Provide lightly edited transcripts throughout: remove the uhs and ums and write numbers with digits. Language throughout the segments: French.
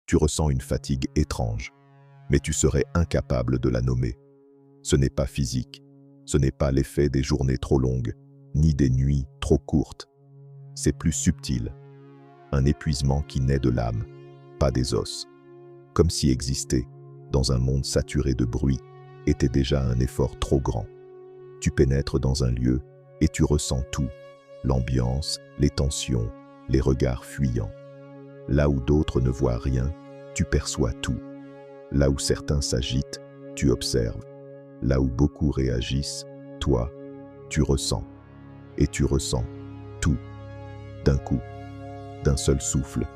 Tu ressens une fatigue étrange, mais tu serais incapable de la nommer. Ce n'est pas physique, ce n'est pas l'effet des journées trop longues, ni des nuits trop courtes. C'est plus subtil, un épuisement qui naît de l'âme, pas des os. Comme si exister, dans un monde saturé de bruit, était déjà un effort trop grand. Tu pénètres dans un lieu et tu ressens tout, l'ambiance, les tensions, les regards fuyants. Là où d'autres ne voient rien, tu perçois tout. Là où certains s'agitent, tu observes. Là où beaucoup réagissent, toi, tu ressens. Et tu ressens tout. D'un coup, d'un seul souffle,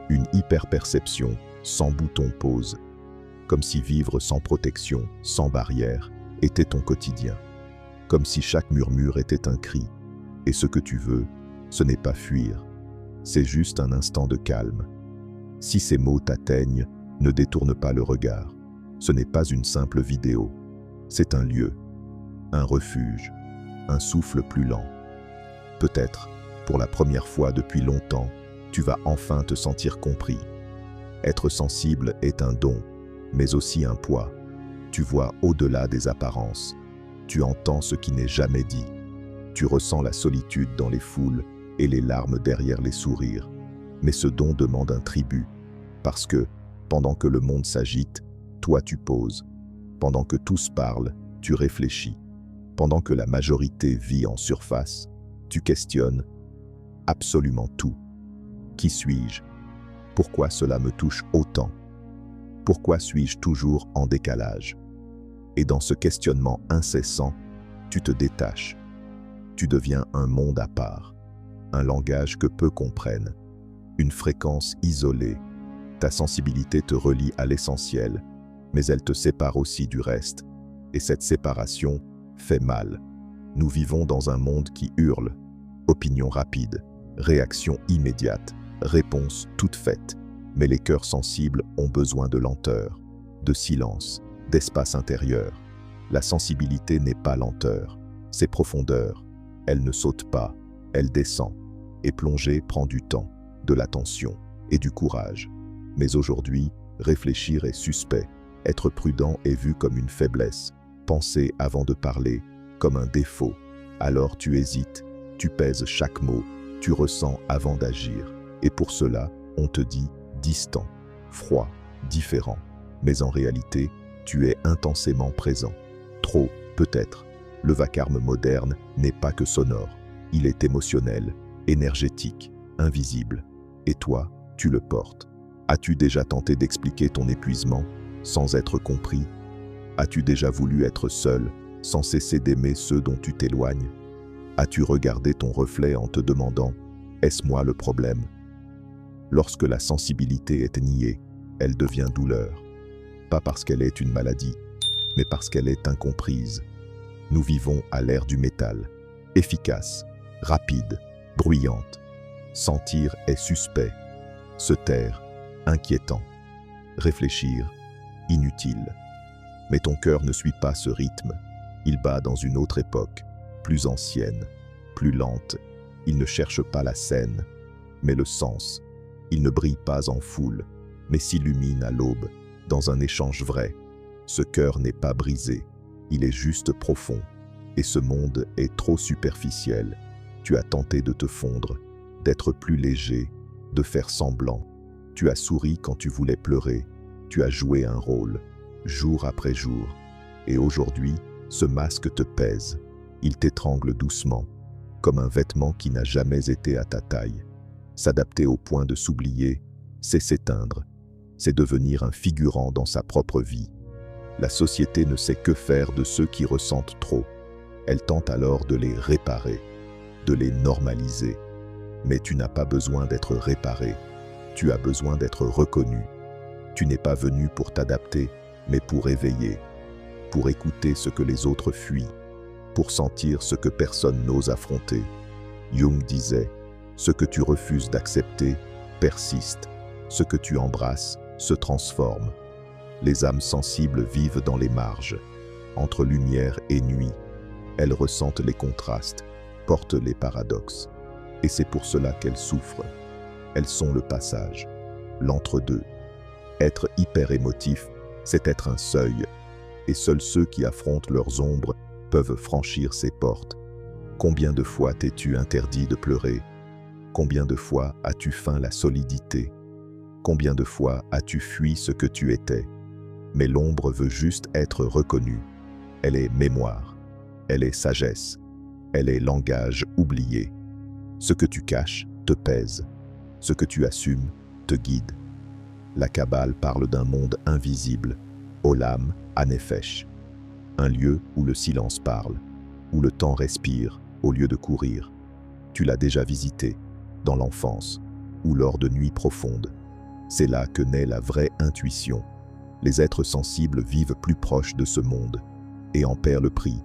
une hyper-perception sans bouton pause, comme si vivre sans protection, sans barrière, était ton quotidien. Comme si chaque murmure était un cri. Et ce que tu veux, ce n'est pas fuir, c'est juste un instant de calme. Si ces mots t'atteignent, ne détourne pas le regard. Ce n'est pas une simple vidéo, c'est un lieu, un refuge, un souffle plus lent. Peut-être, pour la première fois depuis longtemps, tu vas enfin te sentir compris. Être sensible est un don, mais aussi un poids. Tu vois au-delà des apparences. Tu entends ce qui n'est jamais dit. Tu ressens la solitude dans les foules et les larmes derrière les sourires. Mais ce don demande un tribut, parce que, pendant que le monde s'agite, toi tu poses. Pendant que tous parlent, tu réfléchis. Pendant que la majorité vit en surface, tu questionnes absolument tout. Qui suis-je? Pourquoi cela me touche autant? Pourquoi suis-je toujours en décalage? Et dans ce questionnement incessant, tu te détaches. Tu deviens un monde à part, un langage que peu comprennent, une fréquence isolée. Ta sensibilité te relie à l'essentiel, mais elle te sépare aussi du reste. Et cette séparation fait mal. Nous vivons dans un monde qui hurle. Opinion rapide, réaction immédiate, réponse toute faite. Mais les cœurs sensibles ont besoin de lenteur, de silence, d'espace intérieur. La sensibilité n'est pas lenteur, c'est profondeur. Elle ne saute pas, elle descend. Et plonger prend du temps, de l'attention et du courage. Mais aujourd'hui, réfléchir est suspect. Être prudent est vu comme une faiblesse. Penser avant de parler, comme un défaut. Alors tu hésites, tu pèses chaque mot, tu ressens avant d'agir. Et pour cela, on te dit distant, froid, différent. Mais en réalité, tu es intensément présent. Trop, peut-être. Le vacarme moderne n'est pas que sonore. Il est émotionnel, énergétique, invisible. Et toi, tu le portes. As-tu déjà tenté d'expliquer ton épuisement sans être compris? As-tu déjà voulu être seul, sans cesser d'aimer ceux dont tu t'éloignes? As-tu regardé ton reflet en te demandant « Est-ce moi le problème ?» Lorsque la sensibilité est niée, elle devient douleur. Pas parce qu'elle est une maladie, mais parce qu'elle est incomprise. Nous vivons à l'ère du métal, efficace, rapide, bruyante. Sentir est suspect, se taire, inquiétant, réfléchir, inutile. Mais ton cœur ne suit pas ce rythme. Il bat dans une autre époque, plus ancienne, plus lente. Il ne cherche pas la scène, mais le sens. Il ne brille pas en foule, mais s'illumine à l'aube, dans un échange vrai. Ce cœur n'est pas brisé, il est juste profond. Et ce monde est trop superficiel. Tu as tenté de te fondre, d'être plus léger, de faire semblant. Tu as souri quand tu voulais pleurer. Tu as joué un rôle, jour après jour. Et aujourd'hui, ce masque te pèse. Il t'étrangle doucement, comme un vêtement qui n'a jamais été à ta taille. S'adapter au point de s'oublier, c'est s'éteindre. C'est devenir un figurant dans sa propre vie. La société ne sait que faire de ceux qui ressentent trop. Elle tente alors de les réparer, de les normaliser. Mais tu n'as pas besoin d'être réparé. Tu as besoin d'être reconnu. Tu n'es pas venu pour t'adapter, mais pour éveiller, pour écouter ce que les autres fuient, pour sentir ce que personne n'ose affronter. Jung disait, « Ce que tu refuses d'accepter persiste, ce que tu embrasses se transforme. » Les âmes sensibles vivent dans les marges, entre lumière et nuit. Elles ressentent les contrastes, portent les paradoxes. Et c'est pour cela qu'elles souffrent. Elles sont le passage, l'entre-deux. Être hyper émotif, c'est être un seuil, et seuls ceux qui affrontent leurs ombres peuvent franchir ces portes. Combien de fois t'es-tu interdit de pleurer? Combien de fois as-tu feint la solidité? Combien de fois as-tu fui ce que tu étais? Mais l'ombre veut juste être reconnue. Elle est mémoire, elle est sagesse, elle est langage oublié. Ce que tu caches te pèse, ce que tu assumes te guide. La Kabbale parle d'un monde invisible, Olam Hanefesh, un lieu où le silence parle, où le temps respire au lieu de courir. Tu l'as déjà visité, dans l'enfance, ou lors de nuits profondes. C'est là que naît la vraie intuition. Les êtres sensibles vivent plus proches de ce monde et en paient le prix.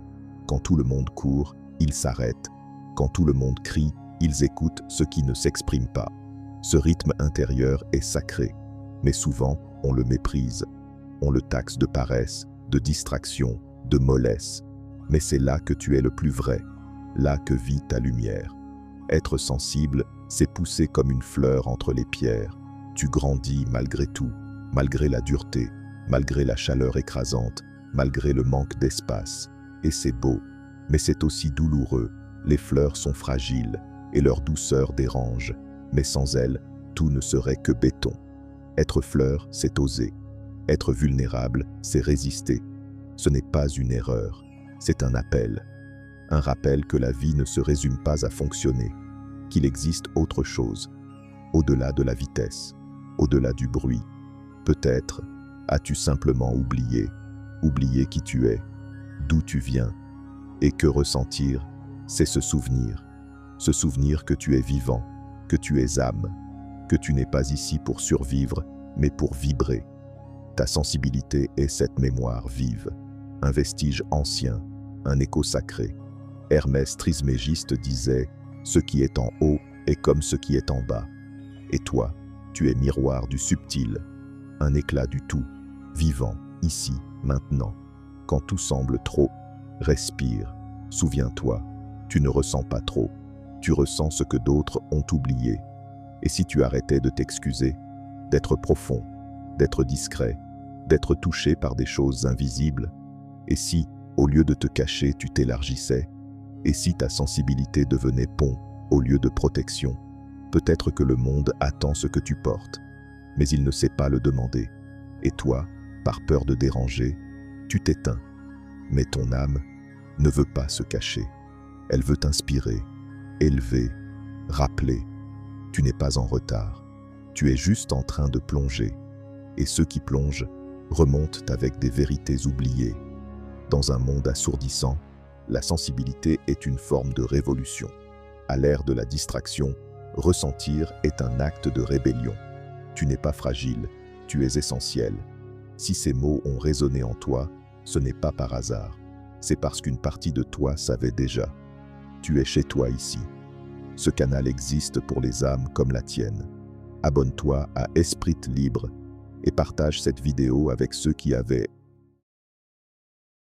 Quand tout le monde court, ils s'arrêtent. Quand tout le monde crie, ils écoutent ce qui ne s'exprime pas. Ce rythme intérieur est sacré, mais souvent on le méprise. On le taxe de paresse, de distraction, de mollesse. Mais c'est là que tu es le plus vrai, là que vit ta lumière. Être sensible, c'est pousser comme une fleur entre les pierres. Tu grandis malgré tout, malgré la dureté, malgré la chaleur écrasante, malgré le manque d'espace. Et c'est beau, mais c'est aussi douloureux. Les fleurs sont fragiles et leur douceur dérange, mais sans elles, tout ne serait que béton. Être fleur, c'est oser. Être vulnérable, c'est résister. Ce n'est pas une erreur, c'est un appel. Un rappel que la vie ne se résume pas à fonctionner, qu'il existe autre chose, au-delà de la vitesse, au-delà du bruit. Peut-être as-tu simplement oublié qui tu es, d'où tu viens, et que ressentir, c'est se souvenir que tu es vivant, que tu es âme, que tu n'es pas ici pour survivre, mais pour vibrer. Ta sensibilité est cette mémoire vive, un vestige ancien, un écho sacré. Hermès Trismégiste disait « Ce qui est en haut est comme ce qui est en bas ». Et toi, tu es miroir du subtil, un éclat du tout, vivant, ici, maintenant. Quand tout semble trop, respire, souviens-toi, tu ne ressens pas trop, tu ressens ce que d'autres ont oublié. Et si tu arrêtais de t'excuser, d'être profond, d'être discret, d'être touché par des choses invisibles, et si, au lieu de te cacher, tu t'élargissais, et si ta sensibilité devenait pont au lieu de protection, peut-être que le monde attend ce que tu portes, mais il ne sait pas le demander. Et toi, par peur de déranger, tu t'éteins. Mais ton âme ne veut pas se cacher. Elle veut t'inspirer, élever, rappeler. Tu n'es pas en retard. Tu es juste en train de plonger. Et ceux qui plongent remontent avec des vérités oubliées. Dans un monde assourdissant, la sensibilité est une forme de révolution. À l'ère de la distraction, ressentir est un acte de rébellion. Tu n'es pas fragile, tu es essentiel. Si ces mots ont résonné en toi, ce n'est pas par hasard. C'est parce qu'une partie de toi savait déjà. Tu es chez toi ici. Ce canal existe pour les âmes comme la tienne. Abonne-toi à Esprit Libre et partage cette vidéo avec ceux qui avaient